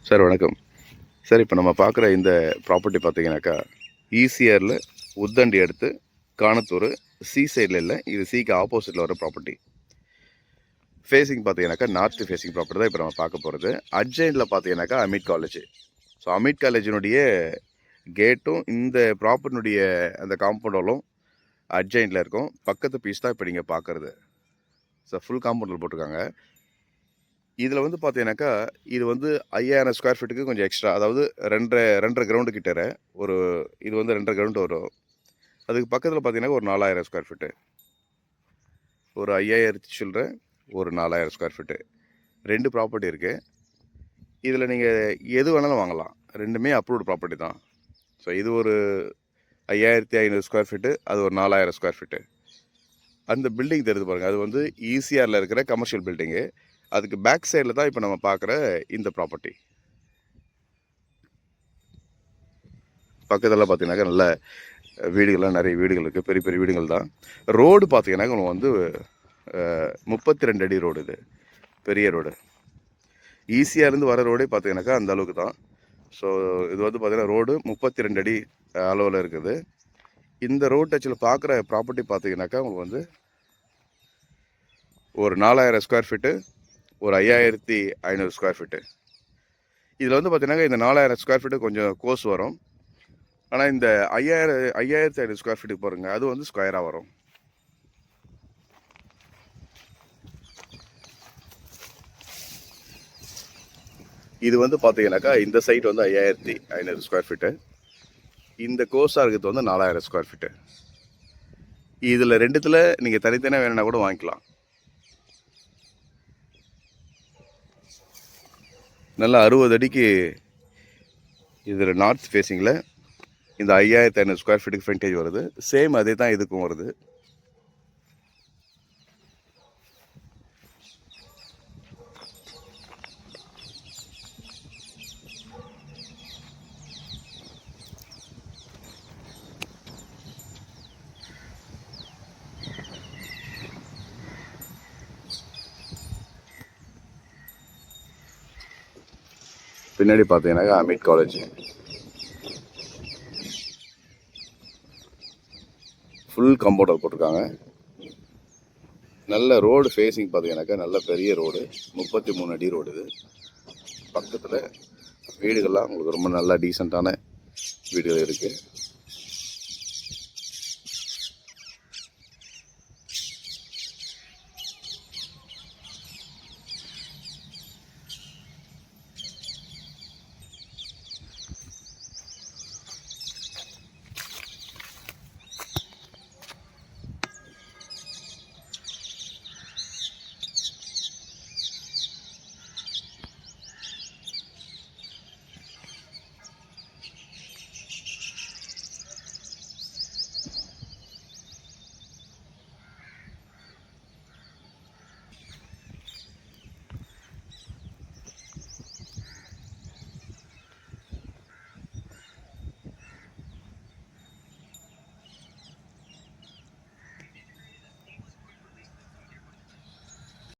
Sir வணக்கம் sir. இப்போ நம்ம பார்க்குற இந்த ப்ராப்பர்ட்டி பார்த்தீங்கன்னாக்கா ஈசிஆரில் உத்தண்டி அடுத்து காணத்தூர் சி சைடில் இல்லை, இது சிக்கு ஆப்போசிட்டில் வர ப்ராப்பர்ட்டி. ஃபேஸிங் பார்த்தீங்கன்னாக்கா நார்த் ஃபேஸிங் ப்ராப்பர்ட்டி தான் இப்போ நம்ம பார்க்க போகிறது. அட்ஜைனில் பார்த்தீங்கன்னாக்கா அமிட் காலேஜ். ஸோ அமிட் காலேஜினுடைய கேட்டும் இந்த ப்ராப்பர்ட்டினுடைய அந்த காம்பவுண்டும் அட்ஜைனில் இருக்கும். பக்கத்து பீஸ் தான் இப்போ நீங்கள் பார்க்குறது. ஸோ ஃபுல் காம்பவுண்டில் போட்டிருக்காங்க. இதில் வந்து பார்த்தீங்கன்னாக்கா இது வந்து 5000 ஸ்கொயர் ஃபீட்டுக்கு கொஞ்சம் எக்ஸ்ட்ரா, அதாவது 2.5 கிரவுண்டு கிட்ட ஒரு இது வந்து 2.5 கிரவுண்டு வரும். அதுக்கு பக்கத்தில் பார்த்தீங்கன்னா ஒரு 4000 ஸ்கொயர் ஃபீட்டு, ஒரு 5000 சில்லற, ஒரு 4000 ஸ்கொயர் ஃபீட்டு 2 ப்ராப்பர்ட்டி இருக்குது. இதில் நீங்கள் எது வேணாலும் வாங்கலாம், ரெண்டுமே அப்ரூவ்டு ப்ராப்பர்ட்டி தான். ஸோ இது ஒரு 5500 ஸ்கொயர் ஃபீட்டு, அது ஒரு 4000 ஸ்கொயர் ஃபீட்டு. அந்த பில்டிங் தெரிஞ்சு பாருங்கள், அது வந்து ஈசிஆரில் இருக்கிற கமர்ஷியல் பில்டிங்கு. அதுக்கு பேக் சைடில் தான் இப்போ நம்ம பார்க்குற இந்த ப்ராப்பர்ட்டி. பக்கத்தில் பார்த்தீங்கன்னாக்கா நல்ல வீடுகள்லாம், நிறைய வீடுகள் இருக்குது, பெரிய பெரிய வீடுகள் தான். ரோடு பார்த்தீங்கன்னாக்கா உங்களுக்கு வந்து 32 அடி ரோடு, இது பெரிய ரோடு. ஈஸியாகலேருந்து வர ரோடே பார்த்தீங்கன்னாக்கா அந்த அளவுக்கு தான். ஸோ இது வந்து பார்த்தீங்கன்னா ரோடு 32 அடி அளவில் இருக்குது. இந்த ரோட் டச்சில் பார்க்குற ப்ராப்பர்ட்டி பார்த்தீங்கன்னாக்கா உங்களுக்கு வந்து ஒரு 4000 ஸ்கொயர் ஃபீட்டு, ஒரு 5500 ஸ்கொயர் ஃபீட்டு. இதில் வந்து பார்த்தீங்கன்னா இந்த 4000 ஸ்கொயர் ஃபீட்டு கொஞ்சம் கோர்ஸ் வரும். ஆனால் இந்த 5500 ஸ்கொயர் ஃபீட்டுக்கு பாருங்கள், அது வந்து ஸ்கொயராக வரும். இது வந்து பார்த்தீங்கன்னாக்கா இந்த சைட் வந்து 5500 ஸ்கொயர் ஃபீட்டு, இந்த கோர்ஸாக இருக்கிறது வந்து 4000 ஸ்கொயர் ஃபீட்டு. இதில் ரெண்டுத்தில் நீங்கள் தனித்தனியாக வேணும்னா கூட வாங்கிக்கலாம். நல்லா 60 அடிக்கு இதில் நார்த் ஃபேஸிங்கில் இந்த 5500 ஸ்கொயர் ஃபீட்டுக்கு ஃப்ரண்டேஜ் வருது. சேம் அதே தான் இதுக்கும் வருது. பின்னாடி பார்த்தீங்கன்னாக்கா அமிட் காலேஜ் ஃபுல் காம்பவுண்டர் போட்டிருக்காங்க. நல்ல ரோடு ஃபேஸிங் பார்த்தீங்கன்னாக்கா நல்ல பெரிய ரோடு, 33 அடி ரோடு. இது பக்கத்தில் வீடுகள்லாம் உங்களுக்கு ரொம்ப நல்லா டீசெண்டான வீடுகள் இருக்குது.